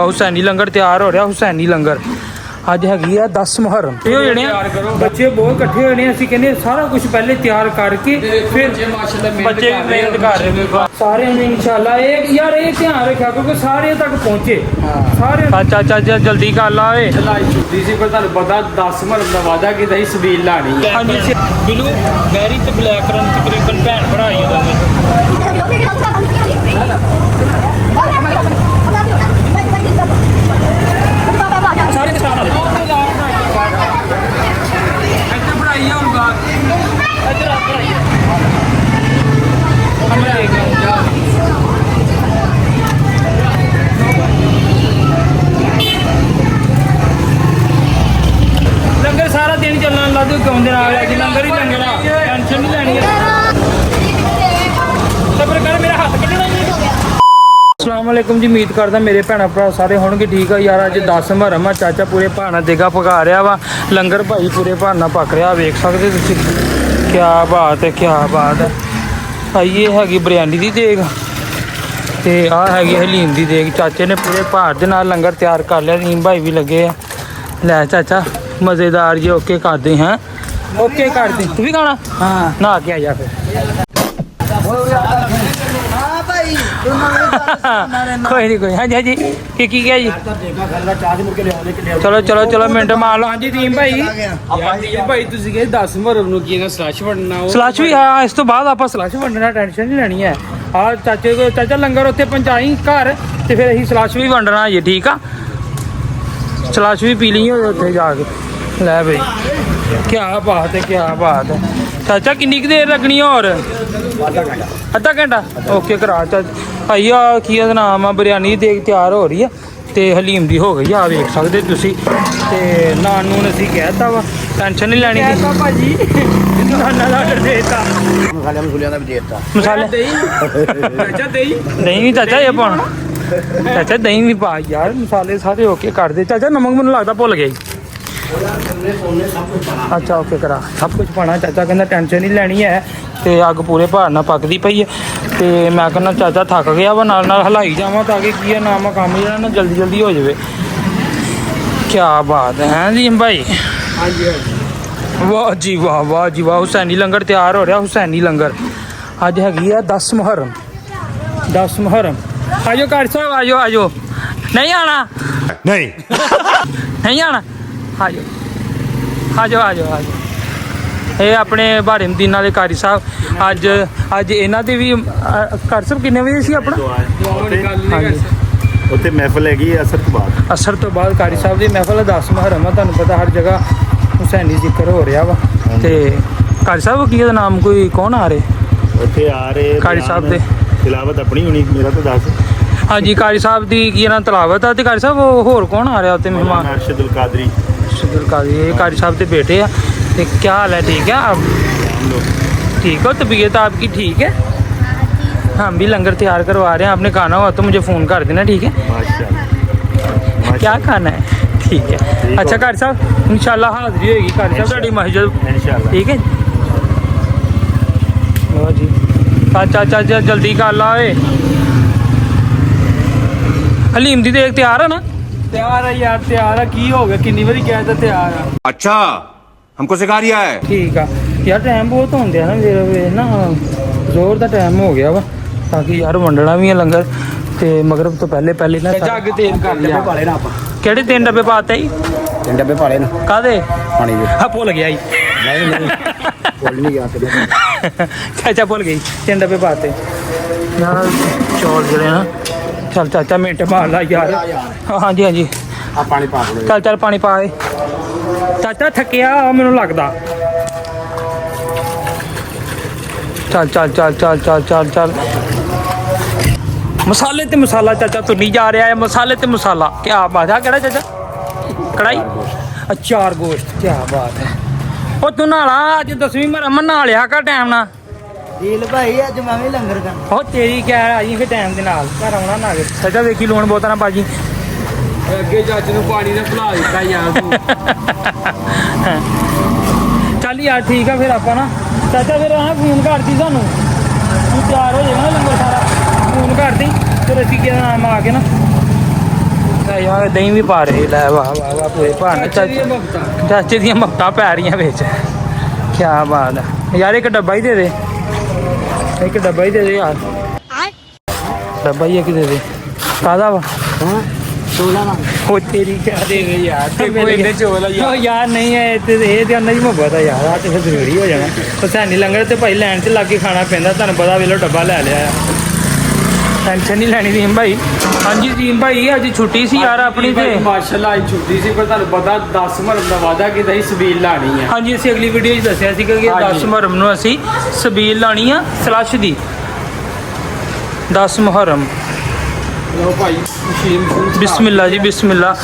हुसैनी लंगर तैयार हो रहा। हुसैनी लंगर ਅੱਜ ਹੈਗੀ ਆ 10 ਮੁਹੱਰਮ ਤੇ ਹੋ ਜਾਣੇ ਬੱਚੇ ਬਹੁਤ ਇਕੱਠੇ ਹੋਏ ਨੇ। ਅਸੀਂ ਕਹਿੰਦੇ ਸਾਰਾ ਕੁਝ ਪਹਿਲੇ ਤਿਆਰ ਕਰਕੇ ਫਿਰ ਬੱਚੇ ਵੀ ਮਿਹਨਤ ਕਰ ਰਹੇ ਨੇ ਸਾਰਿਆਂ ਨੇ ਇਨਸ਼ਾਅੱਲਾ। ਇਹ ਯਾਰ ਇਹ ਧਿਆਨ ਰੱਖਿਆ ਕਿਉਂਕਿ ਸਾਰੇ ਤੱਕ ਪਹੁੰਚੇ ਸਾਰੇ। ਚਾਚਾ ਜਲਦੀ ਕਰ ਲਾ ਓਏ। ਛੁੱਟੀ ਸੀ ਪਰ ਤੁਹਾਨੂੰ ਪਤਾ 10 ਮੁਹੱਰਮ ਦਾ ਵਾਅਦਾ ਕੀਤਾ ਸੀ ਸਬੀਲ ਲਾਣੀ ਹੈ। ਹਾਂਜੀ ਬਿਲੂ ਗੈਰੀ ਤੇ ਬਲੈਕ ਰਨ ਤਕਰੀਬਨ ਭੈਣ ਭਰਾ ਹੀ ਉਹਦਾ ਸਾਰੇ ਦੇ ਸਾਹਮਣੇ ਇੱਧਰ ਬਣਾਈ ਹੋਊਗਾ ਇੱਧਰ ਆ ਬਣਾਈ ਹਮੇ ਦੇਖ ਲੰਗਰ ਸਾਰਾ ਦਿਨ ਚੱਲਣ ਲੱਗ ਜੂ ਕਿਉਂ ਦਿਨ ਆ ਗਿਆ ਕਿ ਲੰਗਰ ਹੀ ਲੰਗਰ ਆ ਟੈਨਸ਼ਨ ਨਹੀਂ ਲੈਣੀ ਸਬਰ ਕਰ ਮੇਰਾ ਹੱਥ ਕੱਢਣਾ ਨਹੀਂ। अस्सलाम वालेकुम जी। उम्मीद करदा मेरे भैन भरा सारे होणगे ठीक है यार। अज 10 मुहर्रम आ। चाचा पूरे भाना देगा पका रहा वा लंगर भाई पूरे भाना पक रहा वेख सकते तुसीं। क्या बात है क्या बात है। ये हैगी बिरयानी दी देग ते आ हैगी हलीम दी देग। चाचे ने पूरे भार दे नाल लंगर तैयार कर लिया। नीम भाई भी लगे आ। लै चाचा मज़ेदार जी ओके कर दे हैं ओके कर दे। तू भी खाना हाँ नहा के आ जा फिर कोई नहीं कोई। हाँ जी हाँ जी की क्या जी चलो चलो चलो मिनट मार लो। हाँ जी टीम भाई ਭਾਈ ਤੁਸੀਂ ਕਹਿੰਦੇ 10 ਮੁਹੱਰਮ ਨੂੰ ਕੀ ਨਾ ਸਲੈਸ਼ ਵੰਡਣਾ ਸਲੈਸ਼ ਵੀ ਹਾਂ ਇਸ ਤੋਂ ਬਾਅਦ ਆਪਾਂ ਸਲੈਸ਼ ਵੰਡਣਾ ਟੈਨਸ਼ਨ ਨਹੀਂ ਲੈਣੀ ਹੈ। ਆ ਚਾਚੇ ਕੋ ਚਾਚਾ ਲੰਗਰ ਉੱਥੇ ਪਹੁੰਚਾਈ ਘਰ ਤੇ ਫਿਰ ਅਸੀਂ ਸਲੈਸ਼ ਵੀ ਵੰਡਣਾ ਜੀ ਠੀਕ ਆ। ਸਲੈਸ਼ ਵੀ ਪੀ ਲਈ ਉੱਥੇ ਜਾ ਕੇ ਲੈ ਬਈ क्या बात है क्या बात है। चाचा किन्नी देर लगनी और अद्धा घंटा ओके करा चाचा भाई आ की नाम आ बिरयानी दी देग तैयार हो रही है तो हलीम दी हो गई आ वेख सकते तुसी ते नान नून असीं कहता वा टेंशन नहीं लैनी भाजी नाना दा ऑर्डर देता मसाले मसूलियां दा भी देता मसाले चाचा दही भी चाचा ये पाना चाचा दही भी पा यार मसाले सारे ओके कर दे। चाचा नमक मैनूं लगदा भुल गया अच्छा ओके करा सब कुछ पाना। चाचा कहना टेंशन नहीं लैनी है तो अग पूरे भार नाल पकदी पई है तो मैं कहना चाचा थक गया वा नाल नाल हलाई जावां ताकि की है ना मैं काम जो ना जल्दी जल्दी हो जाए। क्या बात है जी भाई। हाँ जी वाह जी वाह हुसैनी लंगर तैयार हो रहा। हुसैनी लंगर अज हैगी है 10 मुहर्रम 10 मुहर्रम। आजो कार साहब आजो आजो नहीं आना नहीं नहीं आना आजो आजो आजो आजो। ये अपने भारे मदीना के कारी साहब अज अज इन्हों के भी कारी साहब किन्ने बजे सी अपना उत्थे महफिल हैगी असर तो बाद कारी साहब की महफिल 10 मुहर्रम है। तुहानूं पता हर जगह हुसैनी जिक्र हो रहा वा ते कारी साहब की नाम कोई कौन आ रहे उत्थे आ रहे कारी साहब दे तिलावत अपनी होनी मेरा तो दस। हाँ जी कारी साहब की ना तलावत है तो कारी साहब होर कौन आ रहा उत्ते मेहमान अरशदुल कादरी कारी साहब के बेटे हैं। क्या हाल है ठीक है आप ठीक हो तबीयत आपकी ठीक है। हम भी लंगर तैयार करवा रहे हैं आपने खाना हुआ तो मुझे फ़ोन कर देना ठीक है। माशाल्लाह क्या खाना है ठीक है। अच्छा कारी साहब इंशाल्लाह हाज़री होगी कारी साहब साड़ी मस्जिद इंशाल्लाह ठीक है जी। चाचा चाचा जल्दी कर ला हलीम दी देग तैयार है ना ਤਿਆਰ ਹੈ ਯਾਰ ਤਿਆਰ ਹੈ ਕੀ ਹੋ ਗਿਆ ਕਿੰਨੀ ਵਾਰੀ ਕਿਹਾ ਤਾਂ ਤਿਆਰ ਆ। अच्छा हमको सिखा रिया है ठीक है यार टाइम बहुत होंगे ना मेरे ना जोर का टाइम हो गया वा ताकि यार वंडना भी है लंगर तो मगरब तो पहले पहले ना ਜੱਗ ਤੇਲ ਕਰ ਲਿਆ ਪਾਲੇ ਨਾ ਆਪਾਂ ਕਿਹੜੇ 3 ਡੱਬੇ ਪਾਤੇ ਜੀ 3 ਡੱਬੇ ਪਾਲੇ ਨਾ ਕਾਦੇ ਪਾਣੀ ਦੇ ਆ ਭੁੱਲ ਗਿਆ ਜੀ ਨਹੀਂ ਭੁੱਲ ਨਹੀਂ ਗਿਆ ਤੇ ਚਾਚਾ ਭੁੱਲ ਗਈ 3 ਡੱਬੇ ਪਾਤੇ यार चौल जड़े ना चल चाचा मिनट मार ला यार। हाँ जी हाँ जी ਆ ਪਾਣੀ ਪਾ ਦੇ चल चल पानी पा दे चाचा थकिया मैनू लगता चल चल चल चल चल चल चल मसाले ते मसाला चाचा तू नहीं जा रहा है मसाले ते मसाला क्या बात है केड़ा चाचा कढ़ाई अचार गोश्त क्या बात है। ओ तू नाला अज 10वीं मुहर्रम नहा लिया कर टाइम ना ਡੀਲ ਭਾਈ ਅੱਜ ਮੈਂ ਵੀ ਲੰਗਰ ਕਰਨਾ। ਉਹ ਤੇਰੀ ਕਿਆ ਆਈ ਫਿਰ ਟਾਈਮ ਦੇ ਨਾਲ ਘਰ ਆਉਣਾ ਨਾ ਕੇ ਚਾਚਾ ਵੇਖੀ ਲੂਣ ਬਹੁਤਾ ਨਾ ਬਾਜੀ ਅੱਗੇ ਜੱਜ ਨੂੰ ਪਾਣੀ ਦਾ ਭੁਲਾ ਦਿੱਤਾ ਯਾਰ ਤੂੰ ਚੱਲ ਯਾਰ ਠੀਕ ਆ ਫਿਰ ਆਪਾਂ ਨਾ ਚਾਚਾ ਫਿਰ ਆਹ ਫੋਨ ਕਰਦੀ ਸਾਨੂੰ ਤੂੰ ਤਿਆਰ ਹੋ ਜਾਏਗਾ ਨਾ ਲੰਗਰ ਸਾਰਾ ਫੋਨ ਕਰਦੀ ਫਿਰ ਅਸੀਂ ਕਿਹਦਾ ਨਾਮ ਆ ਕੇ ਨਾ ਯਾਰ ਦਹੀਂ ਵੀ ਪਾ ਰਹੇ ਲੈ ਵਾਹ ਵਾਹ ਵਾਹ ਪੂਰੇ ਭਾਣ ਚਾਚੇ ਦੀਆਂ ਮੱਤਾਂ ਪੈ ਰਹੀਆਂ ਵਿੱਚ ਕੀ ਬਾਤ ਹੈ ਯਾਰ ਇੱਕ ਡੱਬਾ ਹੀ ਦੇ ਦੇ ਇੱਕ ਡੱਬਾ ਹੀ ਦੇ ਦੇ ਯਾਰ ਡੱਬਾ ਹੀ ਇੱਕ ਦੇ ਦੇ ਕਾਹਦਾ ਵਾ ਹਾਂ 16 ਨਾ ਉਹ ਤੇਰੀ ਕਿਆ ਦੇ ਦੇ ਯਾਰ ਤੇ ਕੋਈ ਇੰਨੇ ਚੋਲ ਆ ਯਾਰ। ਯਾਰ ਨਹੀਂ ਹੈ ਇਹ ਤੇ ਅੰਨਾ ਹੀ ਮੁਹੱਬਤ ਆ ਯਾਰ ਆ ਤੇ ਫਿਰ ਜ਼ਰੂਰੀ ਹੋ ਜਾਣਾ ਪਸੰਦ ਨਹੀਂ ਲੰਗਰ ਤੇ ਭਾਈ ਲੈਣ 'ਚ ਲੱਗ ਕੇ ਖਾਣਾ ਪੈਂਦਾ ਤੁਹਾਨੂੰ ਪਤਾ ਵੇਲੋ ਡੱਬਾ ਲੈ ਲਿਆ ਆ ਟੈਨਸ਼ਨ ਨਹੀਂ ਲੈਣੀ ਦੀਮ ਭਾਈ ਹਾਂਜੀ ਦੀਮ ਭਾਈ ਅੱਜ ਛੁੱਟੀ ਸੀ ਯਾਰ ਆਪਣੀ ਤੇ ਮਾਸ਼ਾਅੱਲਾ ਅੱਜ ਛੁੱਟੀ ਸੀ ਪਰ ਤੁਹਾਨੂੰ ਪਤਾ 10 ਮੁਹੱਰਮ ਦਾ ਵਾਅਦਾ ਕੀਤਾ ਸੀ ਸਬੀਲ ਲਾਣੀ ਹੈ। ਹਾਂਜੀ ਅਸੀਂ ਅਗਲੀ ਵੀਡੀਓ 'ਚ ਦੱਸਿਆ ਸੀ ਕਿ 10 ਮੁਹੱਰਮ ਨੂੰ ਅਸੀਂ ਸਬੀਲ ਲਾਣੀ ਆ ਸਲੱਸ਼ ਦੀ 10 ਮੁਹੱਰਮ ਲਓ ਭਾਈ ਮਸ਼ੀਨ ਬਿਸਮਿਲ੍ਲਾ ਜੀ ਬਿਸਮਿਲ੍ਲਾ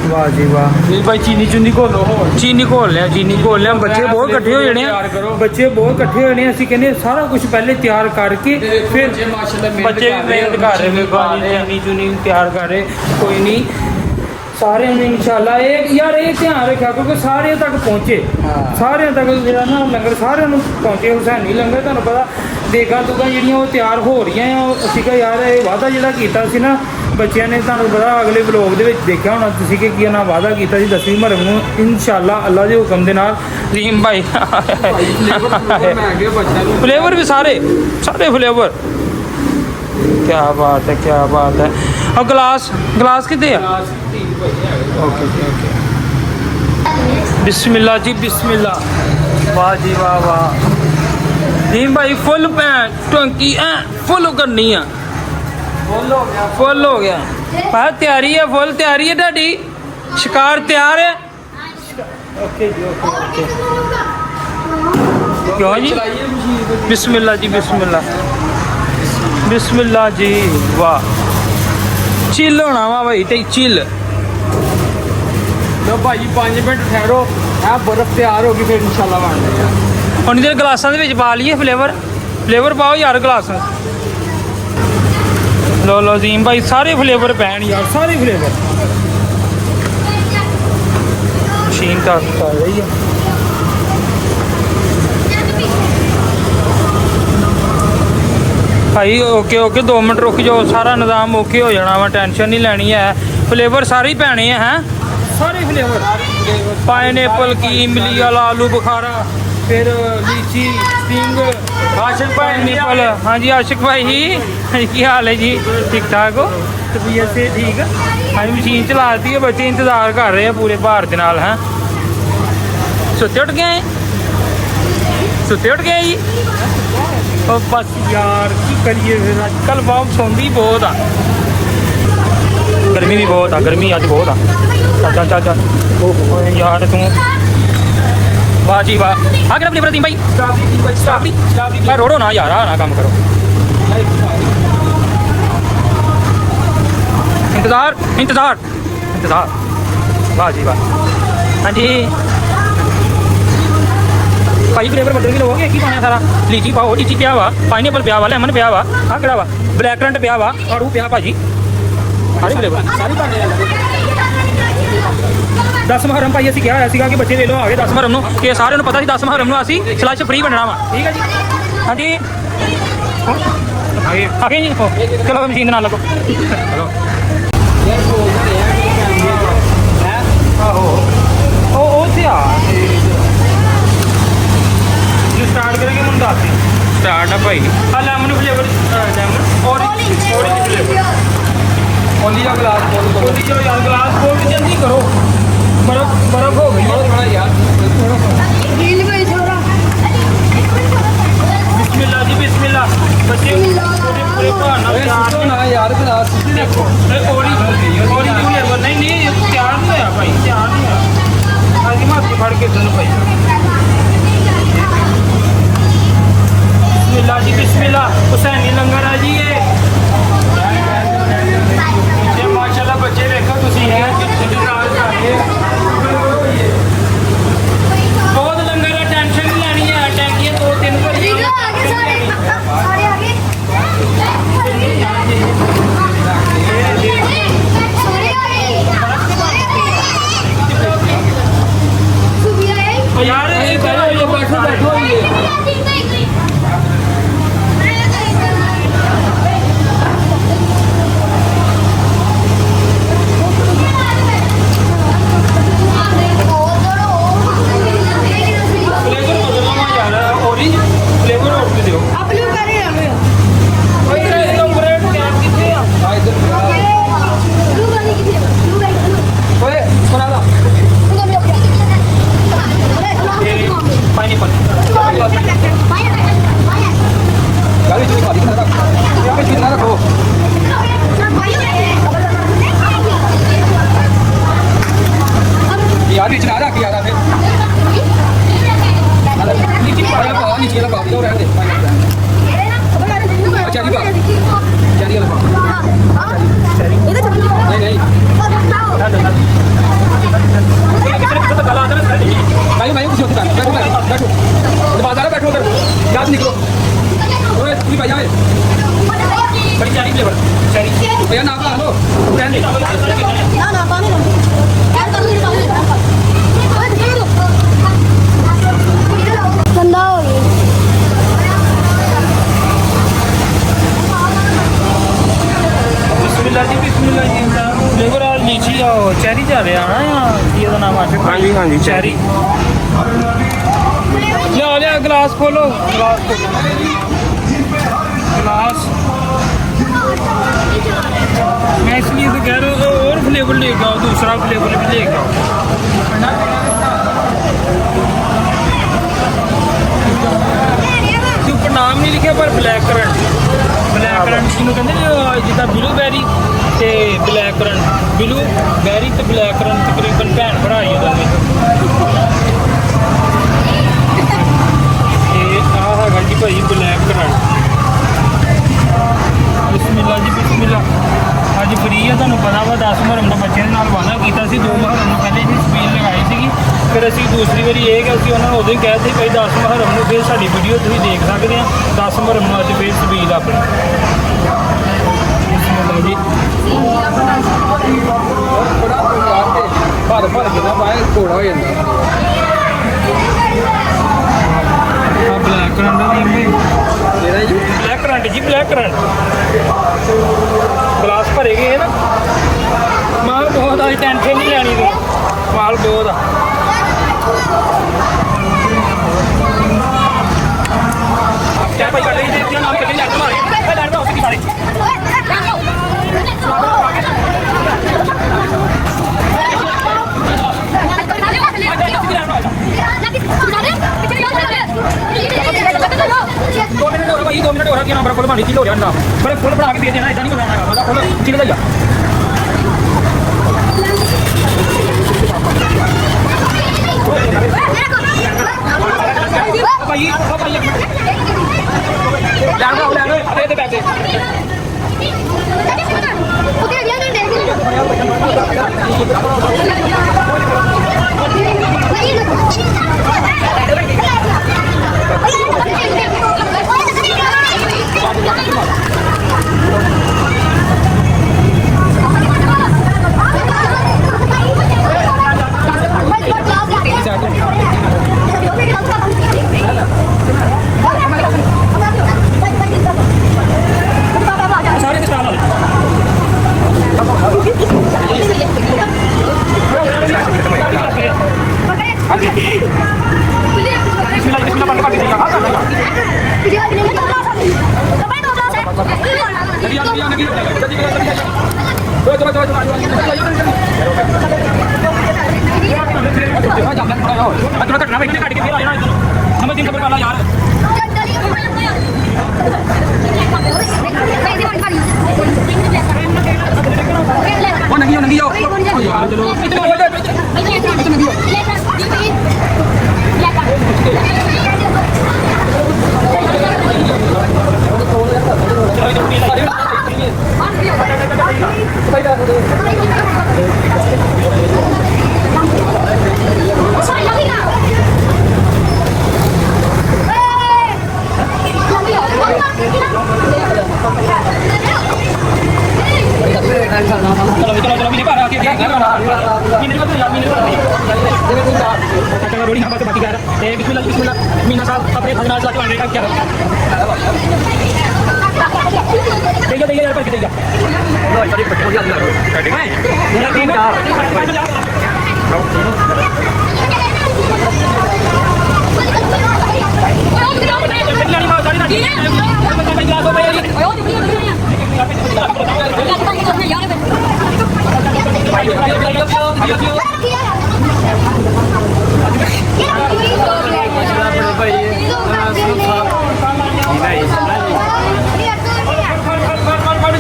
ਵਾਹ ਜੀ ਵਾਹ ਨਹੀਂ ਭਾਈ ਚੀਨੀ ਚੁੰਨੀ ਘੋਲੋ ਹੋਰ ਚੀਨੀ ਘੋਲ ਲਿਆ ਬੱਚੇ ਬਹੁਤ ਇਕੱਠੇ ਹੋ ਜਾਣੇ ਆ ਬੱਚੇ ਬਹੁਤ ਇਕੱਠੇ ਹੋ ਜਾਣੇ ਅਸੀਂ ਕਹਿੰਦੇ ਸਾਰਾ ਕੁਝ ਪਹਿਲੇ ਤਿਆਰ ਕਰਕੇ ਫਿਰ ਜੇ ਮਾਸ਼ਾਅੱਲਾ ਬੱਚੇ ਵੀ ਮਿਹਨਤ ਕਰ ਰਹੇ ਨੇ ਚੀਨੀ ਚੁਨੀ ਤਿਆਰ ਕਰ ਰਹੇ ਕੋਈ ਨਹੀਂ ਸਾਰਿਆਂ ਨੇ ਇਨਸ਼ਾਅੱਲਾ ਇਹ ਯਾਰ ਇਹ ਧਿਆਨ ਰੱਖਿਆ ਕਿਉਂਕਿ ਸਾਰਿਆਂ ਤੱਕ ਪਹੁੰਚੇ ਸਾਰਿਆਂ ਤੱਕ ਜਿਹੜਾ ਨਾ ਲੰਗਰ ਸਾਰਿਆਂ ਨੂੰ ਪਹੁੰਚੇ ਹੁਸੈਨੀ ਲੰਗਰ ਤੁਹਾਨੂੰ ਪਤਾ ਦੇਗਾ ਦੁਗਾ ਜਿਹੜੀਆਂ ਉਹ ਤਿਆਰ ਹੋ ਰਹੀਆਂ ਆ ਅਸੀਂ ਕਿਹਾ ਯਾਰ ਇਹ ਵਾਅਦਾ ਜਿਹੜਾ ਕੀਤਾ ਸੀ ਨਾ ਬੱਚਿਆਂ ਨੇ ਤੁਹਾਨੂੰ ਪਤਾ ਅਗਲੇ ਵਲੋਗ ਦੇ ਵਿੱਚ ਦੇਖਿਆ ਹੋਣਾ ਤੁਸੀਂ ਕਿ ਕੀ ਨਾ ਵਾਅਦਾ ਕੀਤਾ ਸੀ 10ਵੀਂ ਮੁਹੱਰਮ ਨੂੰ ਇਨਸ਼ਾਅੱਲਾ ਅੱਲਾ ਦੇ ਹੁਕਮ ਦੇ ਨਾਲ ਰੀਮ ਭਾਈ ਮੈਂ ਅੱਗੇ ਬੱਚਾ ਨੂੰ ਫਲੇਵਰ ਵੀ ਸਾਰੇ ਫਲੇਵਰ ਕੀ ਬਾਤ ਹੈ और गिलास कितने ओके बिस्मिल्लाह जी बिस्मिल्लाह वाह जी वाह नीम भाई फुल टंकी फुल करनी है फुल हो गया भाई तैयारी है फुल तैयारी है ढाडी शिकार तैयार है ओके जी ओके क्यों जी बिस्मिल्लाह जी बिस्मिल्लाह जी वाह चिल होना वा भाई ते चिल ਲਓ ਭਾਈ 5 ਮਿੰਟ ਠਹਿਰੋ ਇਹ ਬਰਫ਼ ਤਿਆਰ ਹੋ ਗਈ ਫਿਰ ਇਨਸ਼ਾਅੱਲਾ ਬਣਦੇ ਆ ਹੁਣ ਇਹਦੇ ਗਲਾਸਾਂ ਦੇ ਵਿੱਚ ਪਾ ਲਈਏ ਫਲੇਵਰ ਪਾਓ ਯਾਰ ਗਲਾਸਾਂ ਲੋ ਜ਼ੀਮ ਭਾਈ ਸਾਰੇ ਫਲੇਵਰ ਪੈਣ ਯਾਰ ਸਾਰੇ ਫਲੇਵਰ ਮਸ਼ੀਨ ਤਾਂ ਕਰ ਰਹੀ ਹੈ ਭਾਈ ਓਕੇ 2 ਮਿੰਟ ਰੁਕ ਜਾਓ ਸਾਰਾ ਨਿਜ਼ਾਮ ਓਕੇ ਹੋ ਜਾਣਾ ਵਾ ਟੈਨਸ਼ਨ ਨਹੀਂ ਲੈਣੀ ਹੈ ਫਲੇਵਰ ਸਾਰੇ ਹੀ ਪੈਣੇ ਆ ਹੈ ਸਾਰੇ ਫਲੇਵਰ ਪਾਈਨਐਪਲ ਕੀ ਇਮਲੀ ਵਾਲਾ ਆਲੂ ਬੁਖਾਰਾ ਫਿਰ ਲੀਚੀ ਸਟਿੰਗ ਆਸ਼ਿਕ ਪਾਈਨਐਪਲ ਹਾਂਜੀ ਆਸ਼ਿਕ ਭਾਈ ਕੀ ਹਾਲ ਹੈ ਜੀ ਠੀਕ ਠਾਕ ਹੋ ਤਬੀਅਤ ਸੇ ਠੀਕ ਹੈ ਅਸੀਂ ਮਸ਼ੀਨ ਚਲਾਤੀ ਹੈ ਬੱਚੇ ਇੰਤਜ਼ਾਰ ਕਰ ਰਹੇ ਆ ਪੂਰੇ ਭਾਰ ਦੇ ਨਾਲ ਹੈ ਸੁੱਤੇ ਉੱਠ ਗਏ ਜੀ ਉਹ ਬਸ ਯਾਰ ਕੀ ਕਰੀਏ ਫਿਰ ਅੱਜ ਕੱਲ੍ਹ ਬਹੁਤ ਸੌਂਦੀ ਬਹੁਤ ਆ ਗਰਮੀ ਵੀ ਬਹੁਤ ਆ ਗਰਮੀ ਅੱਜ ਬਹੁਤ ਆ ਚੱਲ ਓਏ ਯਾਰ ਤੂੰ ਵਾਹ ਜੀ ਵਾਹ ਆ ਕਿਹੜਾ ਫਲੇਵਰ ਦੀ ਭਾਈ ਸਟ੍ਰਾਬੇਰੀ ਮੈਂ ਰੋੜੋ ਨਾ ਯਾਰ ਆ ਨਾ ਕੰਮ ਕਰੋ ਇੰਤਜ਼ਾਰ ਵਾਹ ਜੀ ਵਾਹ ਹਾਂਜੀ ਭਾਈ ਫਲੇਵਰ ਬਦਲ ਵੀ ਲਵੋਗੇ ਕੀ ਪਾਣਾ ਸਾਰਾ ਲੀਚੀ ਪਾਓ ਲੀਚੀ ਪਿਆ ਵਾ ਪਾਈਨਐਪਲ ਪਿਆ ਵਾ ਲੈਮਨ ਪਿਆ ਵਾ ਆਹ ਕਿਹੜਾ ਵਾ ਬਲੈਕ ਕਰੰਟ ਪਿਆ ਵਾ ਆੜੂ ਪਿਆ ਭਾਜੀ ਸਾਰੇ ਫਲੇਵਰ ਸਾਰੇ ਪਾਣੇ 10 ਮੁਹੱਰਮ ਭਾਈ ਅਸੀਂ ਕਿਹਾ ਹੋਇਆ ਸੀਗਾ ਕਿ ਬੱਚੇ ਦੇ ਲੋ ਆ ਗਏ 10 ਮੁਹੱਰਮ ਨੂੰ ਕਿ ਸਾਰਿਆਂ ਨੂੰ ਪਤਾ ਸੀ 10 ਮੁਹੱਰਮ ਨੂੰ ਅਸੀਂ ਸਲੱਸ਼ ਫ੍ਰੀ ਬਣਨਾ ਵਾ ਠੀਕ ਹੈ ਜੀ ਹਾਂਜੀ ਆ ਗਏ ਜੀ ਚਲੋ ਮਸ਼ੀਨ ਨਾਲ ਲੱਗੋ ਚਲੋ ਆਹੋ ਉਹ ਤੇ ਆ स्टार्ट करेंगे मुंडा स्टार्ट है भाई lemon flavour lemon orange flavour ओली का गिलास खोल यार गिलास खोल के जल्दी करो बर्फ हो गई थोड़ा यार बिस्मिल्लाह जी बिस्मिल्लाह बच्चे पूरे भाना यार गिलास देखो ऑरेंज फ्लेवर नहीं तैयार नहीं होया भाई तैयार नहीं होया आज मैं फड़ के दूँ भाई बिस्मिल्लाह जी बिस्मिल्लाह हुसैनी लंगर है जी ये माशाल्लाह बच्चे देखो तुसी है इंतजार कर रहे बहुत लंगर है टेंशन नहीं लेनी है टैंकियां 2-3 भरी यार बैठो गंदा हो गया ਬਿਸਮਿਲ੍ਲਾ ਜੀ ਦੇਖੋ ਰਾਜ ਲੀਚੀ ਆ ਚੈਰੀ ਜਾ ਰਿਹਾ ਨਾ ਕੀ ਇਹਦਾ ਨਾਮ ਆ ਹਾਂਜੀ ਚੈਰੀ ਲਿਆ ਗਲਾਸ ਖੋਲੋ ਗਲਾਸ मैं इसलिए तो कह रहा हूँ और फ्लेवर लेगा दूसरा फ्लेवर भी लेगा ऊपर नाम नहीं लिखा पर ब्लैक करंट ਜਿਹਨੂੰ ਕਹਿੰਦੇ ਜਿੱਦਾਂ ਬਲੂਬੈਰੀ ਤੇ ਬਲੈਕ ਕਰੰਟ ਬਲੂਬੈਰੀ ਤੇ ਬਲੈਕ ਕਰੰਟ ਤਕਰੀਬਨ ਭੈਣ ਭਰਾ ਹੀ ਉਹਦਾ ਤੇ ਆਹ ਹੈਗਾ ਜੀ ਭਾਈ ਬਲੈਕ ਕਰੰਟ ਬਿਸਮਿਲ੍ਲਾ ਜੀ ਬਿਸਮਿਲ੍ਲਾ ਅੱਜ ਫਰੀ ਆ ਤੁਹਾਨੂੰ ਪਤਾ ਵਾ 10 ਮੁਹੱਰਮ ਦਾ ਬੱਚਿਆਂ ਦੇ ਨਾਲ ਵਾਅਦਾ ਕੀਤਾ ਸੀ 2 ਮੁਹੱਰਮ ਨੂੰ ਪਹਿਲੇ ਜੀ ਸਪੀਲ ਲਗਾਈ ਸੀਗੀ ਫਿਰ ਅਸੀਂ ਦੂਸਰੀ ਵਾਰੀ ਇਹ ਕਿ ਅਸੀਂ ਉਹਨਾਂ ਨੂੰ ਉਦੋਂ ਹੀ ਕਹਿ ਦਿੱਤੇ ਭਾਈ 10 ਮੁਹੱਰਮ ਨੂੰ ਫਿਰ ਸਾਡੀ ਵੀਡੀਓ ਤੁਸੀਂ ਦੇਖ ਸਕਦੇ ਆ 10 ਮੁਹੱਰਮ ਨੂੰ ਅੱਜ ਫਿਰ ਸਪੀਲ ਆਪਣੀ ਬਿਸਮਿਲ੍ਲਾ ਜੀ ਭਰ ਕੇ ਨਾ ਬਾਹਰ ਘੋੜਾ ਹੋ ਜਾਂਦਾ ਆ ਬਲੈਕ ਕਰੰਟ ਦੀ ਬਲੈਕ ਕਰੰਟ ਜੀ ਬਲੈਕ ਕਰੰਟ ਗਲਾਸ ਭਰੇ ਗਏ ਨਾ ਮਾਲ ਬਹੁਤ ਆ ਟੈਨਸ਼ਨ ਨਹੀਂ ਲੈਣੀ ਤੂੰ ਮਾਲ ਬਹੁਤ ਆ ਕਿਆ ਭਾਈ ਕਰ ਰਹੀ ਜੀ ਨਾਮ ਕੱਢੀ ਲੱਗ ਮਾਰੇ ਇਹ ਲੜਦਾ ਉਸ ਕੀ ਸਾਰੇ दो मिनट हो रहा है फुल बना किलो हो बड़े फुल बना के दे देना ऐसा नहीं बनाना फुल किलो ले जा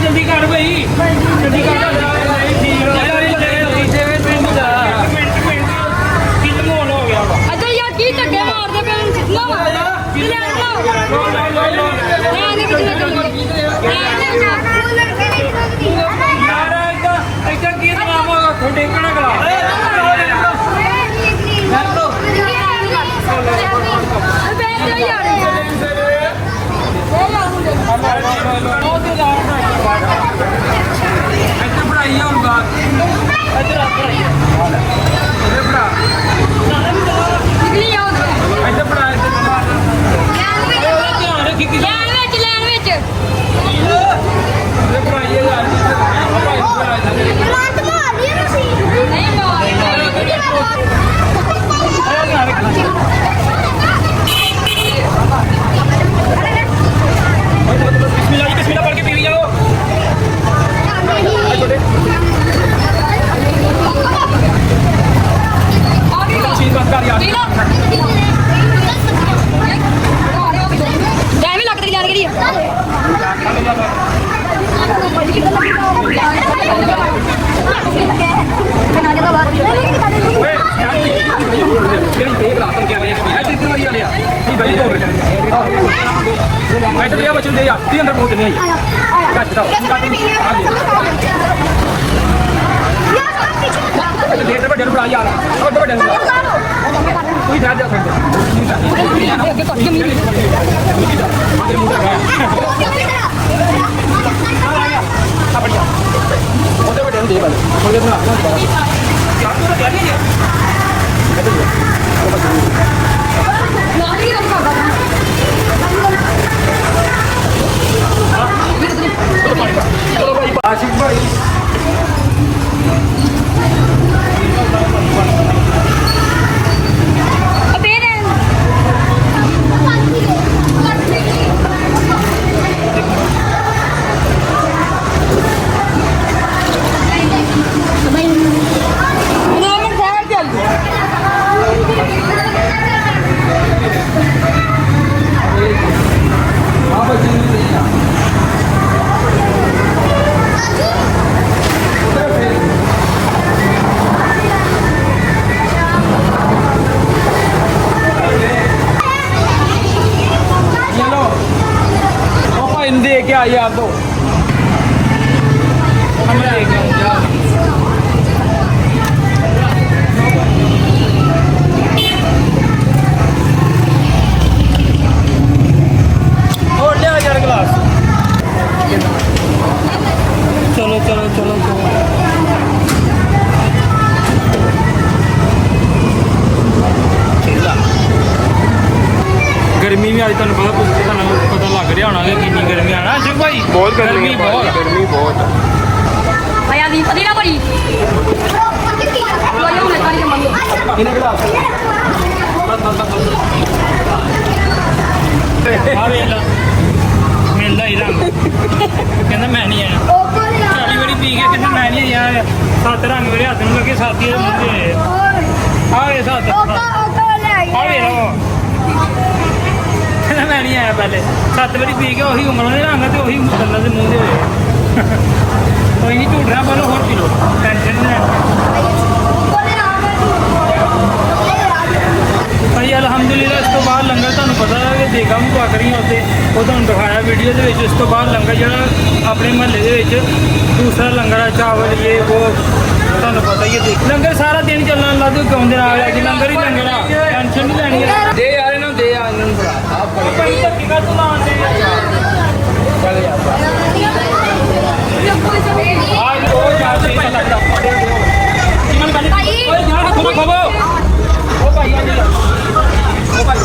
जल्दी कर भाई जल्दी कर ਮੈਂ ਤੇ ਲਿਆ ਬਚਨ ਦੇ ਯਾਰ ਤੀ ਅੰਦਰ ਬਹੁਤ ਨਹੀਂ ਆਈ ਕੱਟ ਦਾ ਦੇਰ ਵੱਡੇ ਨੂੰ ਬੁਲਾ ਯਾਰ ਵੱਡੇ ਵੱਡੇ ਨੂੰ ਕੋਈ ਜਾ ਜਾ ਸਕਦੇ ਉਹਦੇ ਵੱਡੇ ਨੂੰ ਦੇ ਬਾਲੇ ਉਹਦੇ ਬਣਾ ਯਾਰ ਤੂੰ ਤਾਂ ਕਹਿ ਨਹੀਂ आशिक भाई दे के आइए आप दो हम लेके और ले आ यार गिलास चलो चलो चलो गर्मी भी आज तुम पता लग रहा होना कि कितनी गर्मी आना शिव भाई बहुत गर्मी बहुत भैया दी पति ना पड़ी मिलता ही रंग कहना मैं नहीं आया चाली बड़ी पी के कहना मैं नहीं आया 7 रंग मेरे हाथ में लगे 7 आवे 7 आवे मैं नहीं आया पहले 7 वारी पी के ਉਹੀ ਉਮਰਾਂ ਦੇ ਰੰਗ ਤੇ ਉਹੀ ਗੱਲਾਂ ਦੇ ਮੂੰਹ ਦੇ ਹੋਏ ਕੋਈ ਨਹੀਂ ਝੂਠ ਰਿਹਾ ਬੋਲੋ ਹੋਰ ਪੀ ਲੋ ਟੈਨਸ਼ਨ ਨਹੀਂ ਭਾਈ ਅਲਹਮਦੁਲਿਲਾ ਇਸ ਤੋਂ ਬਾਅਦ ਲੰਗਰ ਤੁਹਾਨੂੰ ਪਤਾ ਹੈ ਕਿ ਦੇਗਾ ਮੁਕਾ ਕਰੀਆਂ ਉੱਤੇ ਉਹ ਤੁਹਾਨੂੰ ਦਿਖਾਇਆ ਵੀਡੀਓ ਦੇ ਵਿੱਚ ਇਸ ਤੋਂ ਬਾਅਦ ਲੰਗਰ ਜਿਹੜਾ ਆਪਣੇ ਮਹੱਲੇ ਦੇ ਵਿੱਚ ਦੂਸਰਾ ਲੰਗਰ ਆ ਚਾਵਲ ਇਹ ਉਹ ਤੁਹਾਨੂੰ ਪਤਾ ਹੀ ਹੈ ਦੇਖ ਲੰਗਰ ਸਾਰਾ ਦਿਨ ਚੱਲਣ ਲੱਗ ਕਿਉਂ ਦੇ ਨਾਲ ਹੈ ਲੰਗਰ ਹੀ ਲੰਗਰ ਆ ਟੈਨਸ਼ਨ ਨਹੀਂ ਲੈਣੀ ਦੇ ਯਾਰ ਇਹਨਾਂ ਨੂੰ ਦੇ ਆ ਇਹਨਾਂ ਨੂੰ ਭਾਈ ਧੱਕੀ ਕਰ ਤੂੰ ਲਾਉਣ ਦੇ ਚੱਲ ਯਾਰ ਆਹ ਉਹ ਯਾਰ ਸਹੀ ਲੱਗਦਾ ਕਿਮਨ ਕਾਲੀ ਓਏ ਯਾਰ ਹੱਥੋਂ ਨਾ ਖਵੋ ਉਹ ਭਾਈ ਆ ਜਾ ਉਹ ਭਾਈ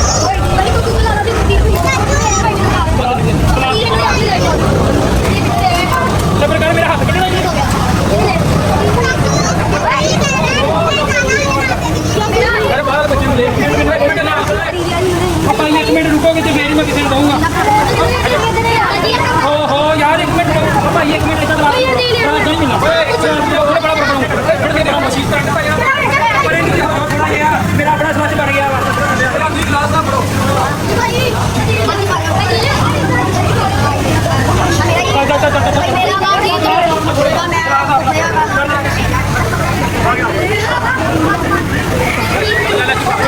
ਸਬਰ ਕਰ ਮੇਰਾ ਹੱਥ ਕੱਢਣਾ ਨਹੀਂ अरे बाहर बच्चे को देख एक मिनट रुकोगे तो फिर मैं किसी को दूंगा हो यार एक मिनट पापा एक मिनट ऐसा नहीं मिला बड़ा मशीन मेरा अपना समझ बढ़ गया क्लास ना पढ़ो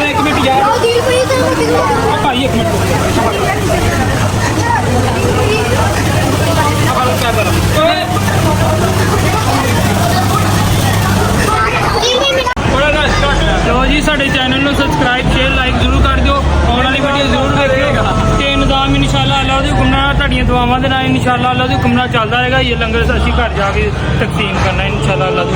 एक मिनट यार भाई एक मिनट ਲੋ ਜੀ ਸਾਡੇ ਚੈਨਲ ਨੂੰ ਸਬਸਕ੍ਰਾਈਬ ਸ਼ੇਅਰ ਲਾਈਕ ਜ਼ਰੂਰ ਕਰ ਦਿਓ ਆਉਣ ਵਾਲੀ ਵੀਡੀਓ ਜ਼ਰੂਰ ਦੇਖਿਓ ਤੇ ਨਿਜ਼ਾਮ ਇਨਸ਼ਾਅੱਲਾ ਅੱਲਾਹ ਦੇ ਹੁਕਮ ਨਾਲ ਤੁਹਾਡੀਆਂ ਦੁਆਵਾਂ ਦੇ ਨਾਲ ਇਨਸ਼ਾਅੱਲਾ ਅੱਲਾਹ ਦੇ ਹੁਕਮ ਨਾਲ ਚੱਲਦਾ ਰਹੇਗਾ ਇਹ ਲੰਗਰ ਅਸੀਂ ਘਰ ਜਾ ਕੇ ਤਕਸੀਮ ਕਰਨਾ ਇਨਸ਼ਾਅੱਲਾ ਅੱਲਾਹ ਦੇ